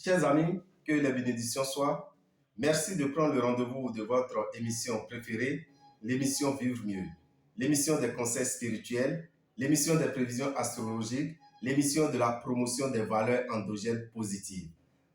Chers amis, que les bénédictions soient. Merci de prendre le rendez-vous de votre émission préférée, l'émission Vivre mieux, l'émission des conseils spirituels, l'émission des prévisions astrologiques, l'émission de la promotion des valeurs endogènes positives.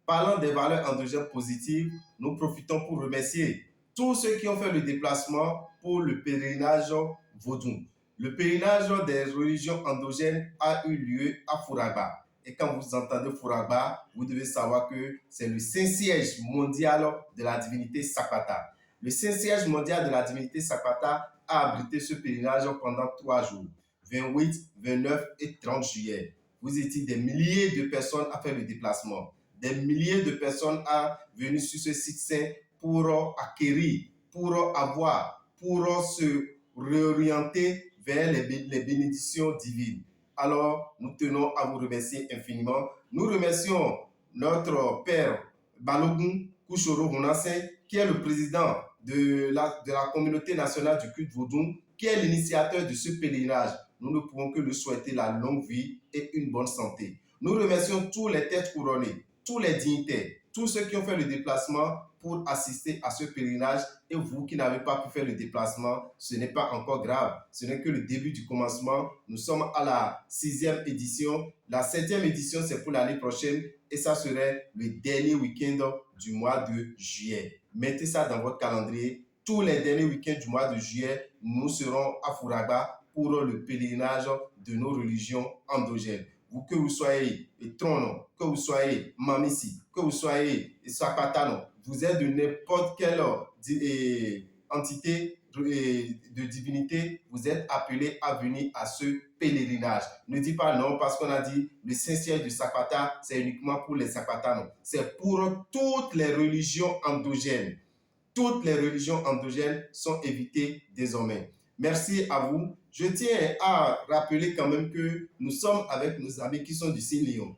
Parlant des valeurs endogènes positives, nous profitons pour remercier tous ceux qui ont fait le déplacement pour le pèlerinage vaudou. Le pèlerinage des religions endogènes a eu lieu à Fouragba. Et quand vous entendez Fouragba, vous devez savoir que c'est le Saint-Siège mondial de la divinité Sakwata. Le Saint-Siège mondial de la divinité Sakwata a abrité ce pèlerinage pendant 3 jours, 28, 29 et 30 juillet. Vous étiez des milliers de personnes à faire le déplacement, des milliers de personnes à venir sur ce site saint pour acquérir, pour avoir, pour se réorienter vers les bénédictions divines. Alors, nous tenons à vous remercier infiniment. Nous remercions notre père Balogun Kouchoro Honase, qui est le président de la communauté nationale du culte vaudou, qui est l'initiateur de ce pèlerinage. Nous ne pouvons que lui souhaiter la longue vie et une bonne santé. Nous remercions tous les têtes couronnées, tous les dignitaires, tous ceux qui ont fait le déplacement pour assister à ce pèlerinage. Et vous qui n'avez pas pu faire le déplacement, ce n'est pas encore grave. Ce n'est que le début du commencement. Nous sommes à la 6e édition. La 7e édition, c'est pour l'année prochaine. Et ça serait le dernier week-end du mois de juillet. Mettez ça dans votre calendrier. Tous les derniers week-ends du mois de juillet, nous serons à Fouragba pour le pèlerinage de nos religions endogènes. Vous, que vous soyez Trono, que vous soyez Mamisi, que vous soyez Sakatano, vous êtes de n'importe quelle entité de divinité, vous êtes appelés à venir à ce pèlerinage. Ne dis pas non parce qu'on a dit le Saint-Siège de Sakwata, c'est uniquement pour les Sakwatanos. C'est pour toutes les religions endogènes. Toutes les religions endogènes sont évitées désormais. Merci à vous. Je tiens à rappeler quand même que nous sommes avec nos amis qui sont du signe Lion.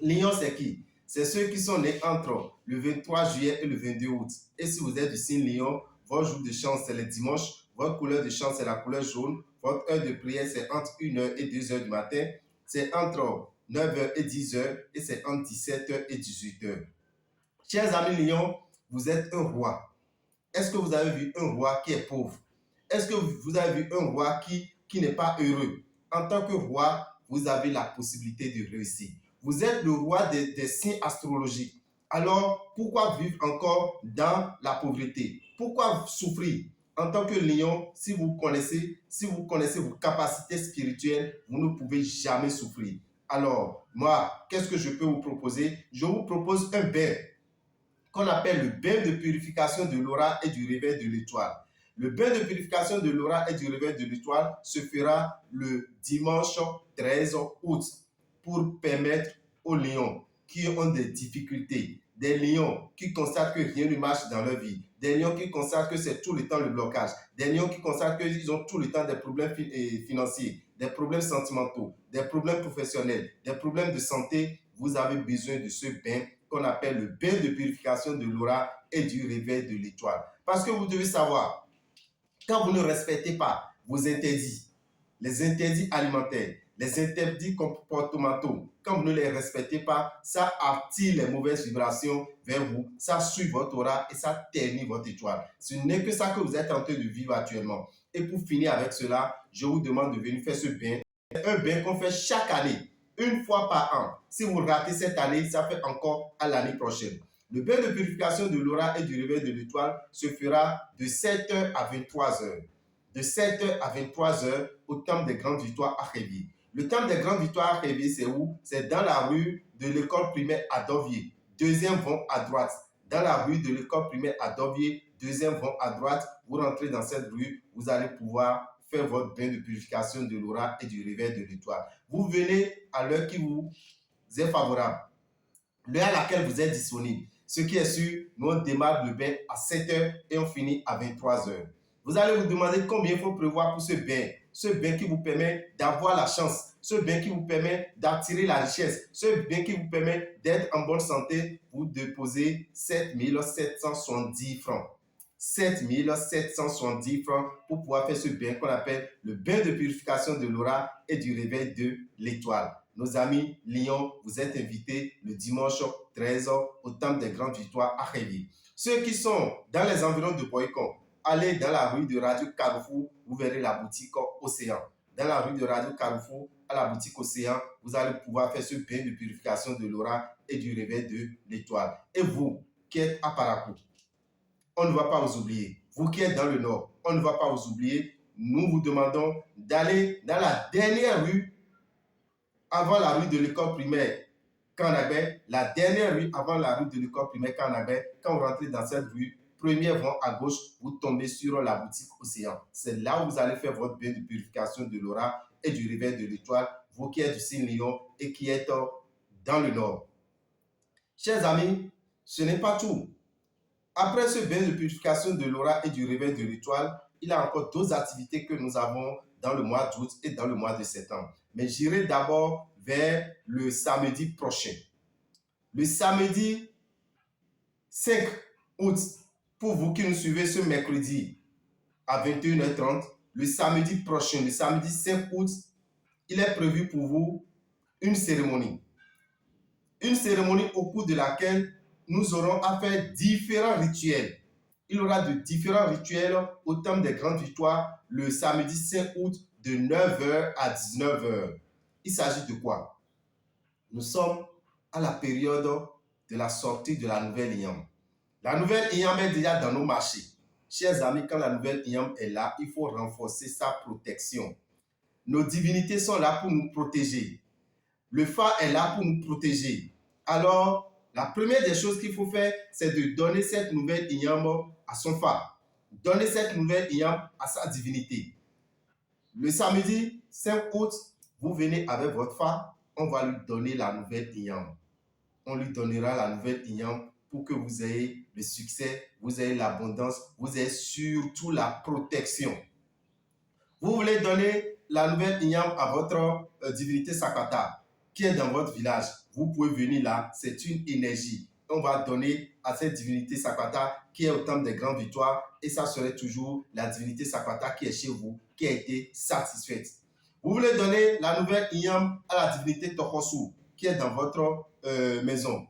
Lion, c'est qui? C'est ceux qui sont nés entre le 23 juillet et le 22 août. Et si vous êtes du signe Lion, votre jour de chance, c'est le dimanche. Votre couleur de chance, c'est la couleur jaune. Votre heure de prière, c'est entre 1h et 2h du matin. C'est entre 9h et 10h. Et c'est entre 17h et 18h. Chers amis Lion, vous êtes un roi. Est-ce que vous avez vu un roi qui est pauvre? Est-ce que vous avez vu un roi qui n'est pas heureux? En tant que roi, vous avez la possibilité de réussir. Vous êtes le roi des signes astrologiques. Alors, pourquoi vivre encore dans la pauvreté? Pourquoi souffrir? En tant que lion, si vous connaissez vos capacités spirituelles, vous ne pouvez jamais souffrir. Alors, moi, qu'est-ce que je peux vous proposer? Je vous propose un bain qu'on appelle le bain de purification de l'aura et du réveil de l'étoile. Le bain de purification de l'aura et du réveil de l'étoile se fera le dimanche 13 août pour permettre aux lions qui ont des difficultés, des lions qui constatent que rien ne marche dans leur vie, des lions qui constatent que c'est tout le temps le blocage, des lions qui constatent qu'ils ont tout le temps des problèmes financiers, des problèmes sentimentaux, des problèmes professionnels, des problèmes de santé. Vous avez besoin de ce bain qu'on appelle le bain de purification de l'aura et du réveil de l'étoile. Parce que vous devez savoir, quand vous ne respectez pas vos interdits, les interdits alimentaires, les interdits comportementaux, quand vous ne les respectez pas, ça attire les mauvaises vibrations vers vous, ça suit votre aura et ça ternit votre étoile. Ce n'est que ça que vous êtes en train de vivre actuellement. Et pour finir avec cela, je vous demande de venir faire ce bain. C'est un bain qu'on fait chaque année, une fois par an. Si vous ratez cette année, ça fait encore à l'année prochaine. Le bain de purification de l'aura et du réveil de l'étoile se fera de 7h à 23h. De 7h à 23h au temple des Grandes Victoires à Révier. Le temple des Grandes Victoires à Révier, c'est où? C'est dans la rue de l'école primaire à Dovier. Deuxième vont à droite. Dans la rue de l'école primaire à Dovier, deuxième vont à droite. Vous rentrez dans cette rue, vous allez pouvoir faire votre bain de purification de l'aura et du réveil de l'étoile. Vous venez à l'heure qui vous est favorable, l'heure à laquelle vous êtes disponible. Ce qui est sûr, nous on démarre le bain à 7h et on finit à 23h. Vous allez vous demander combien il faut prévoir pour ce bain qui vous permet d'avoir la chance, ce bain qui vous permet d'attirer la richesse, ce bain qui vous permet d'être en bonne santé. Vous déposez 7 770 francs. 7 770 francs pour pouvoir faire ce bain qu'on appelle le bain de purification de l'aura et du réveil de l'étoile. nos amis Lyon, vous êtes invités le dimanche 13 au Temple des Grandes Victoires à Réville. Ceux qui sont dans les environs de Boycon, allez dans la rue de Radio Carrefour, vous verrez la boutique Océan. Dans la rue de Radio Carrefour, à la boutique Océan, vous allez pouvoir faire ce bain de purification de l'aura et du réveil de l'étoile. Et vous qui êtes à Parakou, on ne va pas vous oublier. Vous qui êtes dans le nord, on ne va pas vous oublier. Nous vous demandons d'aller dans la dernière rue avant la rue de l'école primaire Canabé, la dernière rue avant la rue de l'école primaire Canabé. Quand vous rentrez dans cette rue, premier vent à gauche, vous tombez sur la boutique Océan. C'est là où vous allez faire votre bain de purification de l'aura et du réveil de l'étoile, vous qui êtes du signe Lion et qui êtes dans le nord. Chers amis, ce n'est pas tout. Après ce bain de purification de l'aura et du réveil de l'étoile, il y a encore d'autres activités que nous avons dans le mois d'août et dans le mois de septembre. Mais j'irai d'abord vers le samedi prochain. Le samedi 5 août, pour vous qui nous suivez ce mercredi à 21h30, le samedi prochain, le samedi 5 août, il est prévu pour vous une cérémonie. Une cérémonie au cours de laquelle nous aurons à faire différents rituels. Il y aura de différents rituels au Temple des Grandes Victoires le samedi 5 août de 9h à 19h. Il s'agit de quoi? Nous sommes à la période de la sortie de la nouvelle Inyam. La nouvelle Inyam est déjà dans nos marchés. Chers amis, quand la nouvelle Inyam est là, il faut renforcer sa protection. Nos divinités sont là pour nous protéger. Le phare est là pour nous protéger. Alors, la première des choses qu'il faut faire, c'est de donner cette nouvelle Inyam à son phare. Donner cette nouvelle Inyam à sa divinité. Le samedi 5 août, vous venez avec votre phare, on va lui donner la nouvelle Inyam. On lui donnera la nouvelle Inyam pour que vous ayez le succès, vous ayez l'abondance, vous ayez surtout la protection. Vous voulez donner la nouvelle Inyam à votre divinité Sakata qui est dans votre village. Vous pouvez venir là, c'est une énergie. On va donner à cette divinité Sakata qui est au Temple des Grandes Victoires et ça serait toujours la divinité Sakata qui est chez vous, qui a été satisfaite. Vous voulez donner la nouvelle Inyam à la divinité Tokosu qui est dans votre maison.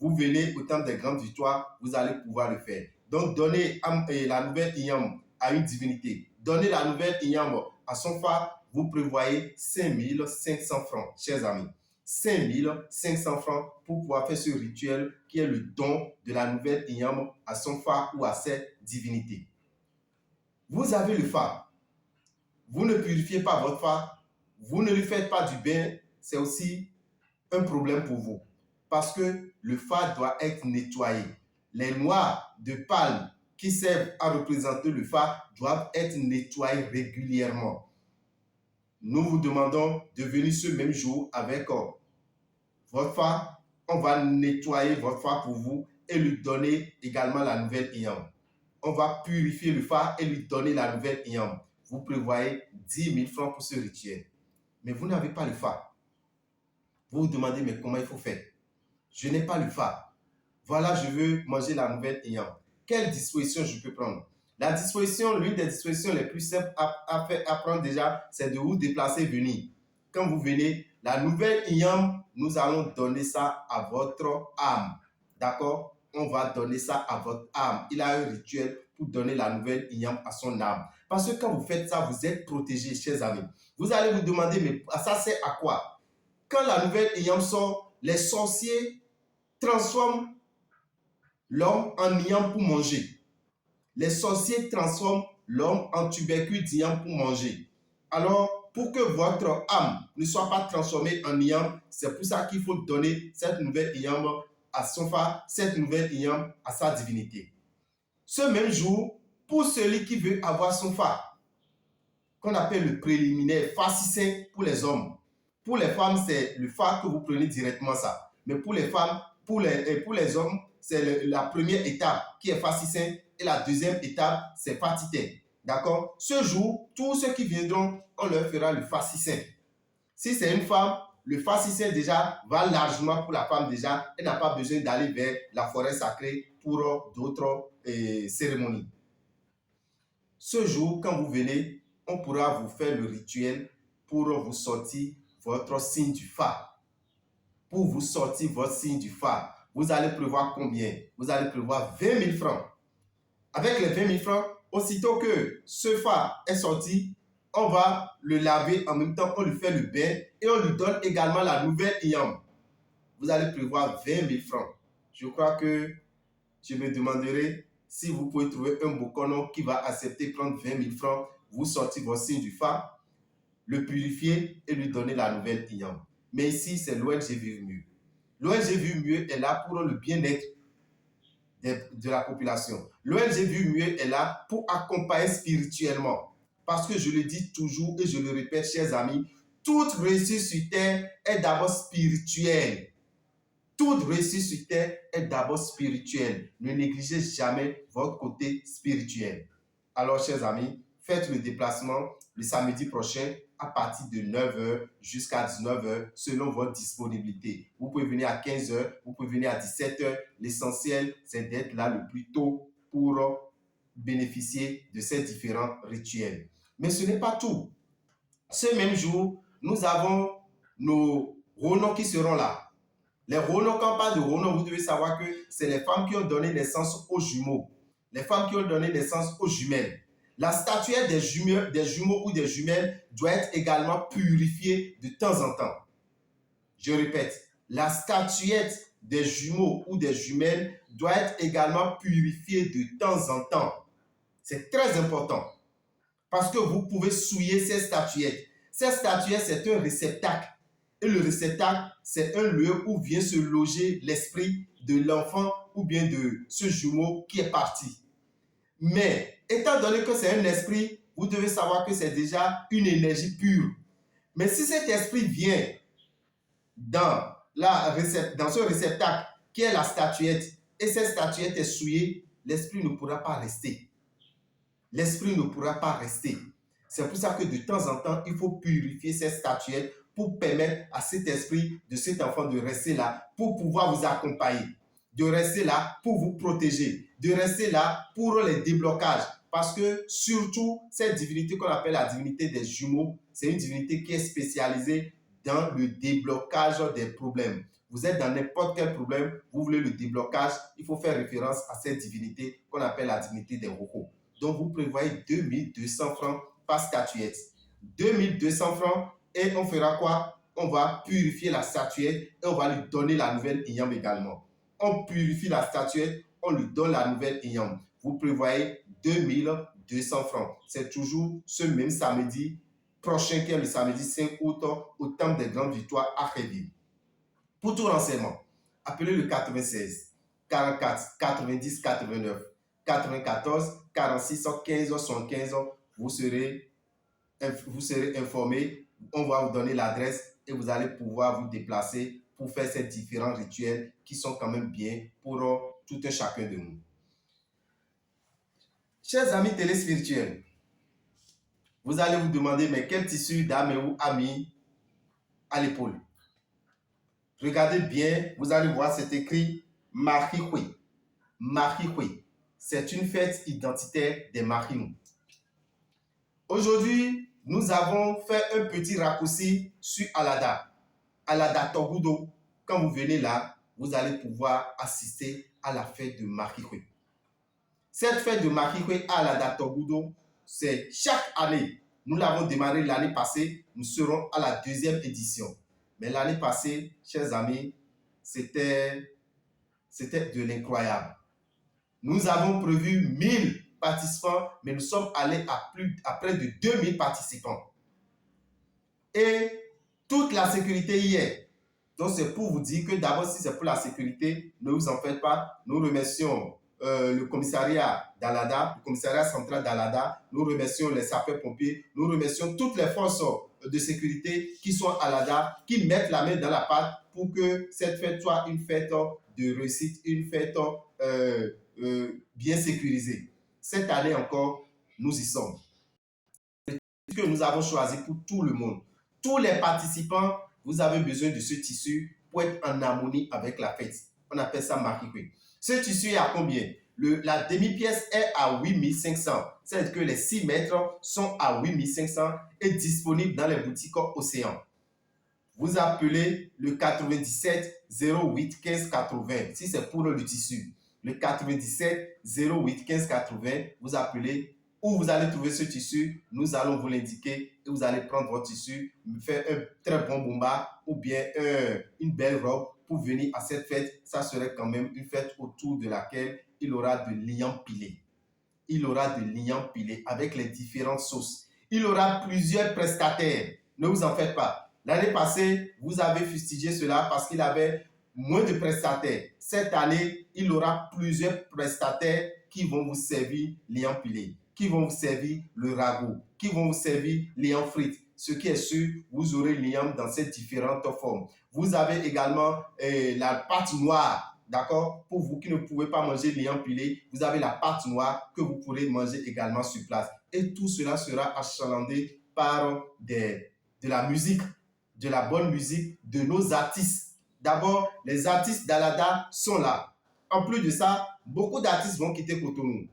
Vous venez au Temple des Grandes Victoires, vous allez pouvoir le faire. Donc, donnez la nouvelle Inyam à une divinité. Donnez la nouvelle Inyam à son phare, vous prévoyez 5500 francs, chers amis. 5500 francs pour pouvoir faire ce rituel qui est le don de la nouvelle Inyam à son phare ou à cette divinité. Vous avez le phare. Vous ne purifiez pas votre phare. Vous ne lui faites pas du bain. C'est aussi un problème pour vous. Parce que le phare doit être nettoyé. Les noix de palme qui servent à représenter le phare doivent être nettoyées régulièrement. Nous vous demandons de venir ce même jour avec votre phare. On va nettoyer votre phare pour vous et lui donner également la nouvelle Inyam. On va purifier le phare et lui donner la nouvelle Inyam. Vous prévoyez 10 000 francs pour ce rituel. Mais vous n'avez pas le phare. Vous vous demandez, mais comment il faut faire? Je n'ai pas le phare. Voilà, je veux manger la nouvelle Inyam. Quelle disposition je peux prendre? La disposition, l'une des dispositions les plus simples à prendre déjà, c'est de vous déplacer, venir. Quand vous venez, la nouvelle Inyam, nous allons donner ça à votre âme. D'accord? On va donner ça à votre âme. Il a un rituel pour donner la nouvelle Inyam à son âme. Parce que quand vous faites ça, vous êtes protégés, chers amis. Vous allez vous demander, mais ça sert à quoi? Quand la nouvelle Inyam sort, les sorciers transforment l'homme en Inyam pour manger. Les sorciers transforment l'homme en tubercule d'Inyam pour manger. Alors, pour que votre âme ne soit pas transformée en Inyam, c'est pour ça qu'il faut donner cette nouvelle Inyam à son phare, cette nouvelle Inyam à sa divinité. Ce même jour, pour celui qui veut avoir son phare, qu'on appelle le préliminaire, farcissant pour les hommes. Pour les femmes, c'est le phare que vous prenez directement ça. Mais pour les femmes, pour les hommes, c'est la première étape qui est farcissant et la deuxième étape, c'est fatité. D'accord? Ce jour, tous ceux qui viendront, on leur fera le farcissant. Si c'est une femme, le farcissant déjà va largement pour la femme déjà. Elle n'a pas besoin d'aller vers la forêt sacrée pour d'autres cérémonies. Ce jour, quand vous venez, on pourra vous faire le rituel pour vous sortir votre signe du phare. pour vous sortir votre signe du phare. Vous allez prévoir combien? Vous allez prévoir 20 000 francs. Avec les 20 000 francs, aussitôt que ce phare est sorti, on va le laver en même temps, on lui fait le bain et on lui donne également la nouvelle IAM. Vous allez prévoir 20 000 francs. Je crois que je me demanderai si vous pouvez trouver un Bokono qui va accepter prendre 20 000 francs, vous sortir votre signe du phare, le purifier et lui donner la nouvelle IAM. Mais ici, c'est l'ONG Vivre Mieux. L'ONG Vivre Mieux est là pour le bien-être de la population. L'ONG Vivre Mieux est là pour accompagner spirituellement. Parce que je le dis toujours et je le répète, chers amis, toute réussite sur terre est d'abord spirituelle. Toute réussite sur terre est d'abord spirituelle. Ne négligez jamais votre côté spirituel. Alors, chers amis, faites le déplacement le samedi prochain à partir de 9h jusqu'à 19h selon votre disponibilité. Vous pouvez venir à 15h, vous pouvez venir à 17h. L'essentiel, c'est d'être là le plus tôt pour bénéficier de ces différents rituels. Mais ce n'est pas tout. Ce même jour, nous avons nos Ronos qui seront là. Les Ronos, quand on parle de Ronos, vous devez savoir que c'est les femmes qui ont donné naissance aux jumeaux. Les femmes qui ont donné naissance aux jumelles. La statuette des jumeaux ou des jumelles doit être également purifiée de temps en temps. Je répète, la statuette des jumeaux ou des jumelles doit être également purifiée de temps en temps. C'est très important parce que vous pouvez souiller ces statuettes. Ces statuettes, c'est un réceptacle. Et le réceptacle, c'est un lieu où vient se loger l'esprit de l'enfant ou bien de ce jumeau qui est parti. Mais, étant donné que c'est un esprit, vous devez savoir que c'est déjà une énergie pure. Mais si cet esprit vient dans ce réceptacle qui est la statuette, et cette statuette est souillée, l'esprit ne pourra pas rester. L'esprit ne pourra pas rester. C'est pour ça que de temps en temps, il faut purifier cette statuette pour permettre à cet esprit de cet enfant de rester là, pour pouvoir vous accompagner, de rester là pour vous protéger, de rester là pour les déblocages. Parce que surtout, cette divinité qu'on appelle la divinité des jumeaux, c'est une divinité qui est spécialisée dans le déblocage des problèmes. Vous êtes dans n'importe quel problème, vous voulez le déblocage, il faut faire référence à cette divinité qu'on appelle la divinité des Roko. Donc, vous prévoyez 2200 francs par statuette. 2200 francs et on fera quoi? On va purifier la statuette et on va lui donner la nouvelle Iyam également. On purifie la statuette, on lui donne la nouvelle Iyam. Vous prévoyez 2200 francs. C'est toujours ce même samedi prochain qui est le samedi 5 août au Temple des Grandes Victoires à Réville. Pour tout renseignement, appelez le 96 44 90 89 94 46 15 75. Vous serez informé. On va vous donner l'adresse et vous allez pouvoir vous déplacer pour faire ces différents rituels qui sont quand même bien pour tout un chacun de nous. Chers amis téléspirituels, vous allez vous demander, mais quel tissu Daméou a mis à l'épaule? Regardez bien, vous allez voir, c'est écrit Marihui. Marihui, c'est une fête identitaire des Marinou. Aujourd'hui, nous avons fait un petit raccourci sur Alada. Alada Togudo. Quand vous venez là, vous allez pouvoir assister à la fête de Marihui. Cette fête de Marihui à Alada Togudo, c'est chaque année. Nous l'avons démarré l'année passée, nous serons à la 2e édition. Mais l'année passée, chers amis, c'était de l'incroyable. Nous avons prévu 1000 participants, mais nous sommes allés à près de 2000 participants. Et toute la sécurité y est. Donc c'est pour vous dire que d'abord, si c'est pour la sécurité, ne vous en faites pas. Nous remercions le commissariat d'Alada, le commissariat central d'Alada, nous remercions les sapeurs-pompiers, nous remercions toutes les forces de sécurité qui sont à Alada, qui mettent la main dans la pâte pour que cette fête soit une fête de réussite, une fête bien sécurisée. Cette année encore, nous y sommes. C'est ce que nous avons choisi pour tout le monde. Tous les participants, vous avez besoin de ce tissu pour être en harmonie avec la fête. On appelle ça Marihui. Ce tissu est à combien? La demi-pièce est à 8500. C'est-à-dire que les 6 mètres sont à 8500 et disponibles dans les boutiques Océan. vous appelez le 97 08 15 80. Si c'est pour le tissu, le 97 08 15 80, vous appelez où vous allez trouver ce tissu. Nous allons vous l'indiquer et vous allez prendre votre tissu, faire un très bon bomba ou bien une belle robe pour venir à cette fête. Ça serait quand même une fête autour de laquelle il aura de liant pilé. Il aura de liant pilé avec les différentes sauces. Il aura plusieurs prestataires. Ne vous en faites pas. L'année passée, vous avez fustigé cela parce qu'il avait moins de prestataires. Cette année, il aura plusieurs prestataires qui vont vous servir liant pilé, qui vont vous servir le ragoût, qui vont vous servir liant frites. Ce qui est sûr, vous aurez liant dans ces différentes formes. Vous avez également la pâte noire. D'accord? Pour vous qui ne pouvez pas manger liant pilé, vous avez la pâte noire que vous pourrez manger également sur place. Et tout cela sera achalandé par de la musique, de la bonne musique de nos artistes. D'abord, les artistes d'Alada sont là. En plus de ça, beaucoup d'artistes vont quitter Cotonou.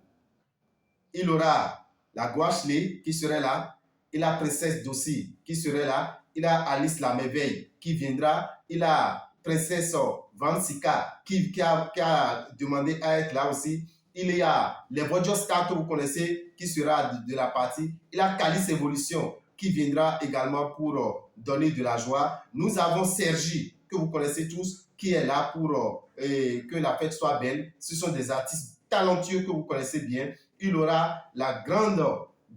Il aura la Gouachelé qui serait là, il a Princesse Dossi qui serait là, il a Alice la Merveille qui viendra, il a Princesse Vansika qui a demandé à être là aussi. Il y a les Vojo Stars que vous connaissez qui sera de la partie. Il a Calice Evolution qui viendra également pour donner de la joie. Nous avons Sergi que vous connaissez tous qui est là pour que la fête soit belle. Ce sont des artistes talentueux que vous connaissez bien. Il aura la grande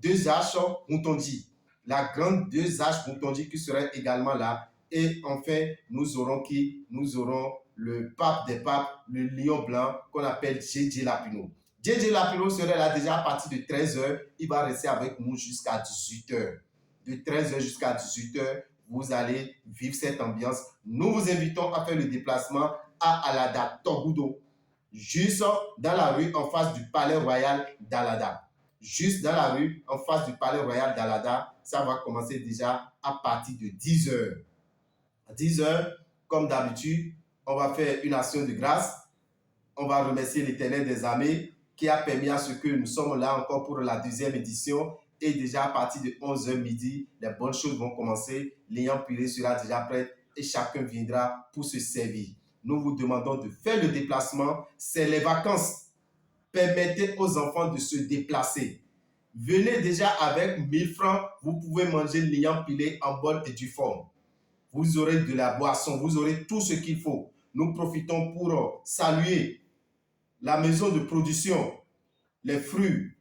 2H Moutondi. La grande 2H Moutondi qui serait également là. Et enfin, nous aurons qui? Nous aurons le pape des papes, le lion blanc qu'on appelle JJ Lapino. JJ Lapino serait là déjà à partir de 13h. Il va rester avec nous jusqu'à 18h. De 13h jusqu'à 18h, vous allez vivre cette ambiance. Nous vous invitons à faire le déplacement à Alada Togudo, juste dans la rue en face du Palais Royal d'Alada. Juste dans la rue en face du Palais Royal d'Alada, ça va commencer déjà à partir de 10h. À 10h, comme d'habitude, on va faire une action de grâce. On va remercier l'Éternel des armées qui a permis à ce que nous sommes là encore pour la deuxième édition. Et déjà à partir de 11h midi, les bonnes choses vont commencer. L'ayant pilé sera déjà prêt et chacun viendra pour se servir. Nous vous demandons de faire le déplacement. C'est les vacances. Permettez aux enfants de se déplacer. Venez déjà avec 1000 francs. Vous pouvez manger l'ayant pilé en bonne et due forme. Vous aurez de la boisson. Vous aurez tout ce qu'il faut. Nous profitons pour saluer la maison de production, les fruits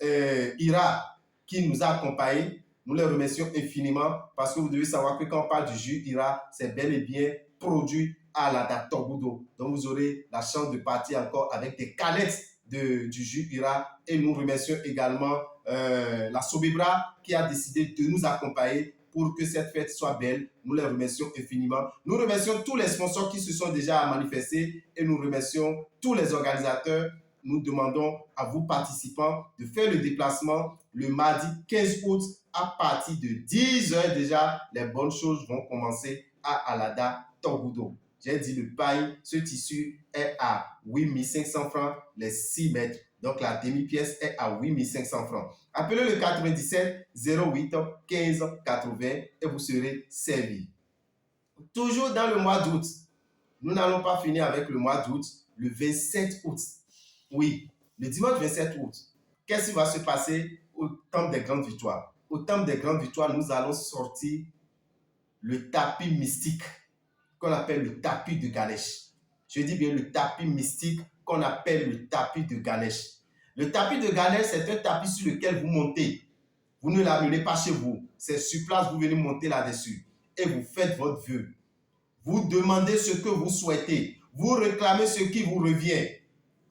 Ira, qui nous a accompagnés. Nous les remercions infiniment parce que vous devez savoir que quand on parle du jus Ira, c'est bel et bien produit à la Togudo. Donc vous aurez la chance de partir encore avec des canettes du jus Ira. Et nous remercions également la Sobebra qui a décidé de nous accompagner pour que cette fête soit belle. Nous les remercions infiniment. Nous remercions tous les sponsors qui se sont déjà manifestés et nous remercions tous les organisateurs. Nous demandons à vous participants de faire le déplacement le mardi 15 août à partir de 10h déjà. Les bonnes choses vont commencer à Alada Togudo. J'ai dit le paille, ce tissu est à 8500 francs les 6 mètres. Donc la demi-pièce est à 8500 francs. Appelez le 97 08 15 80 et vous serez servi. Toujours dans le mois d'août, nous n'allons pas finir avec le mois d'août, le 27 août. Oui, le dimanche 27 août, qu'est-ce qui va se passer au Temple des Grandes Victoires? Au Temple des Grandes Victoires, nous allons sortir le tapis mystique qu'on appelle le tapis de Ganesh. Je dis bien le tapis mystique qu'on appelle le tapis de Ganesh. Le tapis de Ganesh, c'est un tapis sur lequel vous montez. Vous ne l'amenez pas chez vous. C'est sur place, vous venez monter là-dessus. Et vous faites votre vœu. Vous demandez ce que vous souhaitez. Vous réclamez ce qui vous revient.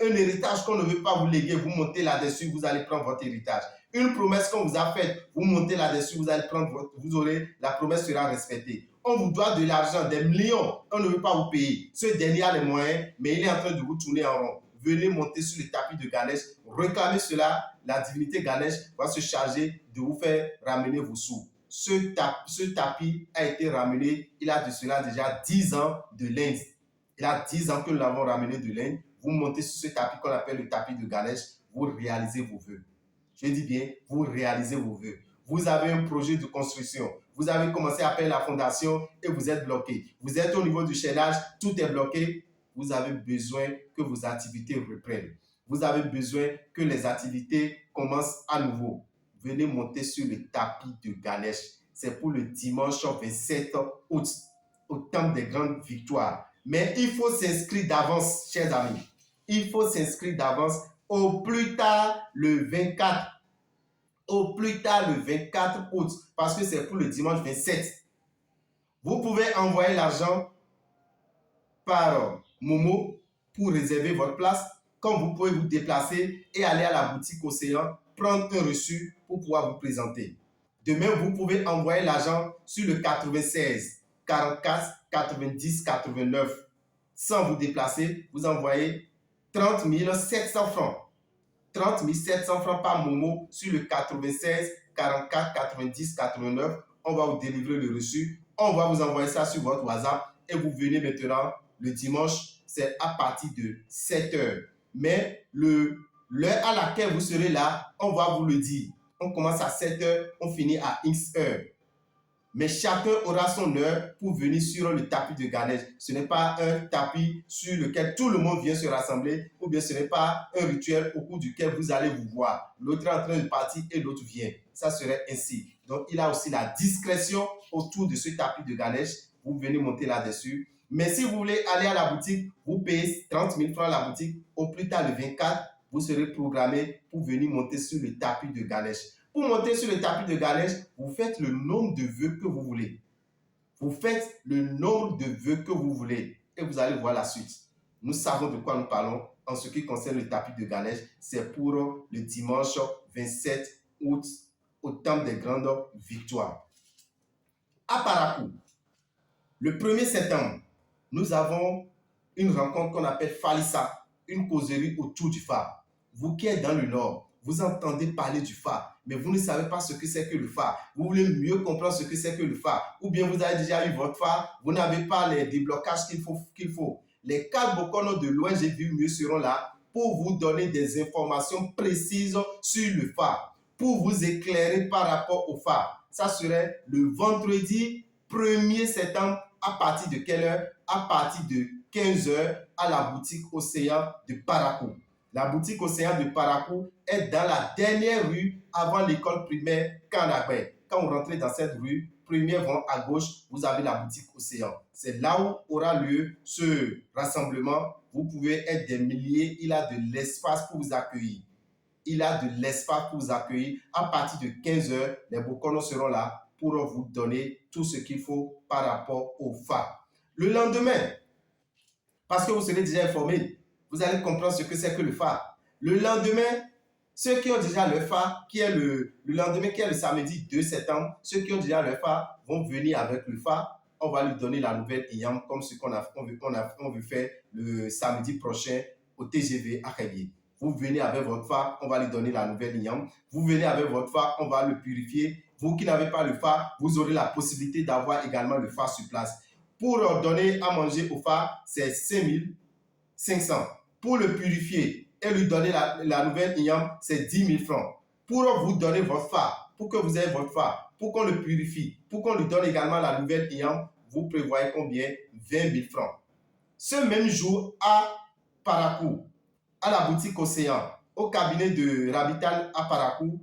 Un héritage qu'on ne veut pas vous léguer, vous montez là-dessus, vous allez prendre votre héritage. Une promesse qu'on vous a faite, vous montez là-dessus, vous allez prendre vous aurez, la promesse sera respectée. On vous doit de l'argent, des millions, on ne veut pas vous payer. Ce dernier a les moyens, mais il est en train de vous tourner en rond. Venez monter sur le tapis de Ganesh, réclamez cela, la divinité Ganesh va se charger de vous faire ramener vos sous. Ce tapis a été ramené, il a de cela déjà 10 ans de l'Inde. Il a 10 ans que nous l'avons ramené de l'Inde. Vous montez sur ce tapis qu'on appelle le tapis de Ganesh, vous réalisez vos vœux. Je dis bien, vous réalisez vos vœux. Vous avez un projet de construction, Vous avez commencé à faire la fondation et vous êtes bloqué. Vous êtes au niveau du chaînage, tout est bloqué. Vous avez besoin que vos activités reprennent. Vous avez besoin que les activités commencent à nouveau. Venez monter sur le tapis de Ganesh. C'est pour le dimanche 27 août, au temple des grandes victoires. Mais il faut s'inscrire d'avance, chers amis. Il faut s'inscrire d'avance au plus tard le 24. Au plus tard le 24 août, parce que c'est pour le dimanche 27. Vous pouvez envoyer l'argent par Momo pour réserver votre place, comme vous pouvez vous déplacer et aller à la boutique Océan, prendre un reçu pour pouvoir vous présenter. De même, vous pouvez envoyer l'argent sur le 96 44 90 89. Sans vous déplacer, vous envoyez 30 700 francs. 30 700 francs par Momo sur le 96 44 90 89. On va vous délivrer le reçu. On va vous envoyer ça sur votre WhatsApp et vous venez maintenant le dimanche, c'est à partir de 7 heures. Mais l'heure à laquelle vous serez là, on va vous le dire. On commence à 7 heures, on finit à X heures. Mais chacun aura son heure pour venir sur le tapis de Ganesh. Ce n'est pas un tapis sur lequel tout le monde vient se rassembler, ou bien ce n'est pas un rituel au cours duquel vous allez vous voir. L'autre est en train de partir et l'autre vient. Ça serait ainsi. Donc, il a aussi la discrétion autour de ce tapis de Ganesh. Vous venez monter là-dessus. Mais si vous voulez aller à la boutique, vous payez 30 000 francs à la boutique. Au plus tard, le 24, vous serez programmé pour venir monter sur le tapis de Ganesh. Pour monter sur le tapis de Ganesh, vous faites le nombre de vœux que vous voulez. Vous faites le nombre de vœux que vous voulez et vous allez voir la suite. Nous savons de quoi nous parlons en ce qui concerne le tapis de Ganesh. C'est pour le dimanche 27 août au temple des grandes victoires. À Parakou, le 1er septembre, nous avons une rencontre qu'on appelle Falissa, une causerie autour du phare. Vous qui êtes dans le nord, vous entendez parler du phare, mais vous ne savez pas ce que c'est que le phare. Vous voulez mieux comprendre ce que c'est que le phare. Ou bien vous avez déjà eu votre phare, vous n'avez pas les déblocages qu'il faut. Les 4 Bokono de loin, j'ai vu mieux seront là pour vous donner des informations précises sur le phare, pour vous éclairer par rapport au phare. Ça serait le vendredi 1er septembre. À partir de quelle heure? À partir de 15 heures à la boutique Océan de Parakou. La boutique Océan de Parakou est dans la dernière rue avant l'école primaire Kanagbe. Quand vous rentrez dans cette rue, premier rang à gauche, vous avez la boutique Océan. C'est là où aura lieu ce rassemblement. Vous pouvez être des milliers. Il a de l'espace pour vous accueillir. Il a de l'espace pour vous accueillir. À partir de 15 heures, les Bokonos seront là pour vous donner tout ce qu'il faut par rapport au phare. Le lendemain, parce que vous serez déjà informés, vous allez comprendre ce que c'est que le phare. Le lendemain, ceux qui ont déjà le phare, qui est le lendemain, qui est le samedi 2 septembre, ceux qui ont déjà le phare vont venir avec le phare. On va lui donner la nouvelle IAM comme ce qu'on veut faire le samedi prochain au TGV à Khébié. Vous venez avec votre phare, on va lui donner la nouvelle IAM. Vous venez avec votre phare, on va le purifier. Vous qui n'avez pas le phare, vous aurez la possibilité d'avoir également le phare sur place. Pour donner à manger au phare, c'est 5 500. Pour le purifier et lui donner la nouvelle IAM, c'est 10 000 francs. Pour vous donner votre phare, pour que vous ayez votre phare, pour qu'on le purifie, pour qu'on lui donne également la nouvelle IAM, vous prévoyez combien? 20 000 francs. Ce même jour, à Parakou, à la boutique Océan, au cabinet de Rabital à Parakou,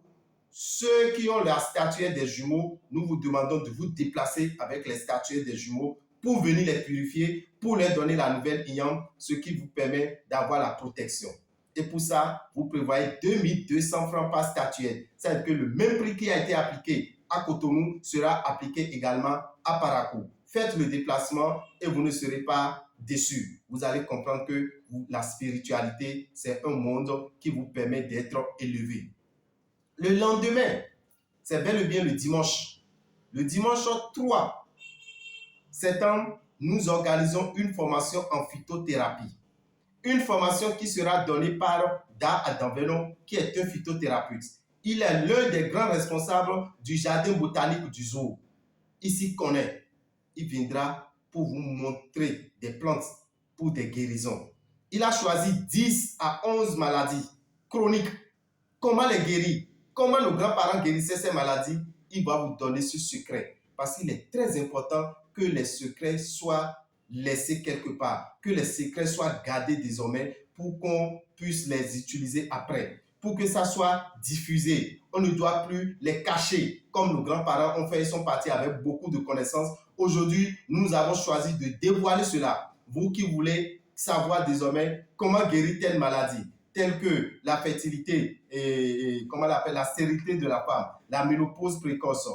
ceux qui ont la statuette des jumeaux, nous vous demandons de vous déplacer avec les statuettes des jumeaux pour venir les purifier, pour leur donner la nouvelle IAM, ce qui vous permet d'avoir la protection. Et pour ça, vous prévoyez 2200 francs par statuette. C'est-à-dire que le même prix qui a été appliqué à Cotonou sera appliqué également à Parakou. Faites le déplacement et vous ne serez pas déçus. Vous allez comprendre que la spiritualité, c'est un monde qui vous permet d'être élevé. Le lendemain, c'est bel et bien le dimanche. Le dimanche 3 septembre, nous organisons une formation en phytothérapie. Une formation qui sera donnée par Da Adamvenon, qui est un phytothérapeute. Il est l'un des grands responsables du jardin botanique du zoo. Ici, connaît. Il viendra pour vous montrer des plantes pour des guérisons. Il a choisi 10 à 11 maladies chroniques. Comment les guérir? Comment nos grands-parents guérissaient ces maladies? Il va vous donner ce secret. parce qu'il est très important que les secrets soient laissés quelque part, que les secrets soient gardés désormais pour qu'on puisse les utiliser après, pour que ça soit diffusé. On ne doit plus les cacher comme nos grands-parents ont fait, ils sont partis avec beaucoup de connaissances. Aujourd'hui, nous avons choisi de dévoiler cela. Vous qui voulez savoir désormais comment guérir telle maladie, telle que la fertilité comment on l'appelle, la stérilité de la femme, la ménopause précoce,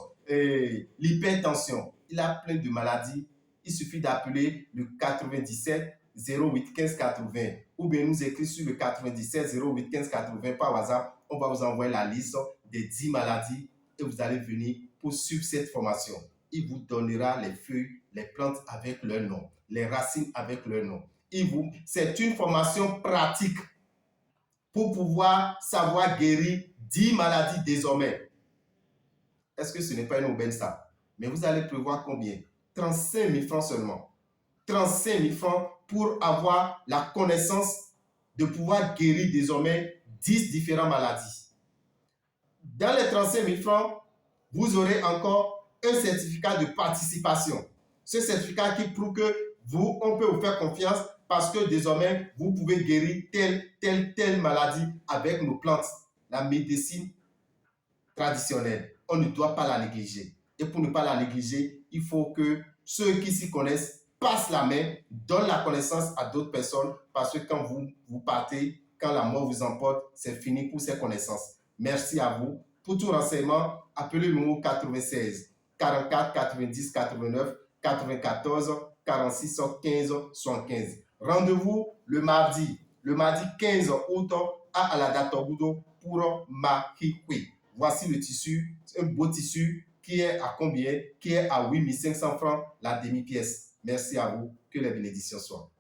l'hypertension. Il a plein de maladies. Il suffit d'appeler le 97 08 15 80 ou bien nous écrire sur le 97 08 15 80 par WhatsApp. On va vous envoyer la liste des 10 maladies et vous allez venir pour suivre cette formation. Il vous donnera les feuilles, les plantes avec leur nom, les racines avec leur nom. C'est une formation pratique pour pouvoir savoir guérir 10 maladies désormais. Est-ce que ce n'est pas une aubaine ça? Mais vous allez prévoir combien? 35 000 francs seulement. 35 000 francs pour avoir la connaissance de pouvoir guérir désormais 10 différentes maladies. Dans les 35 000 francs, vous aurez encore un certificat de participation. Ce certificat qui prouve que on peut vous faire confiance parce que désormais, vous pouvez guérir telle maladie avec nos plantes. La médecine traditionnelle, on ne doit pas la négliger. Et pour ne pas la négliger, il faut que ceux qui s'y connaissent passent la main, donnent la connaissance à d'autres personnes parce que quand vous partez, quand la mort vous emporte, c'est fini pour ces connaissances. Merci à vous. Pour tout renseignement, appelez le numéro 96 44 90 89 94 46 15 75. Rendez-vous le mardi 15 août à Aladatogudo pour Mahikwe. Voici le tissu, un beau tissu qui est à combien? Qui est à 8 500 francs la demi-pièce. Merci à vous. Que les bénédictions soient.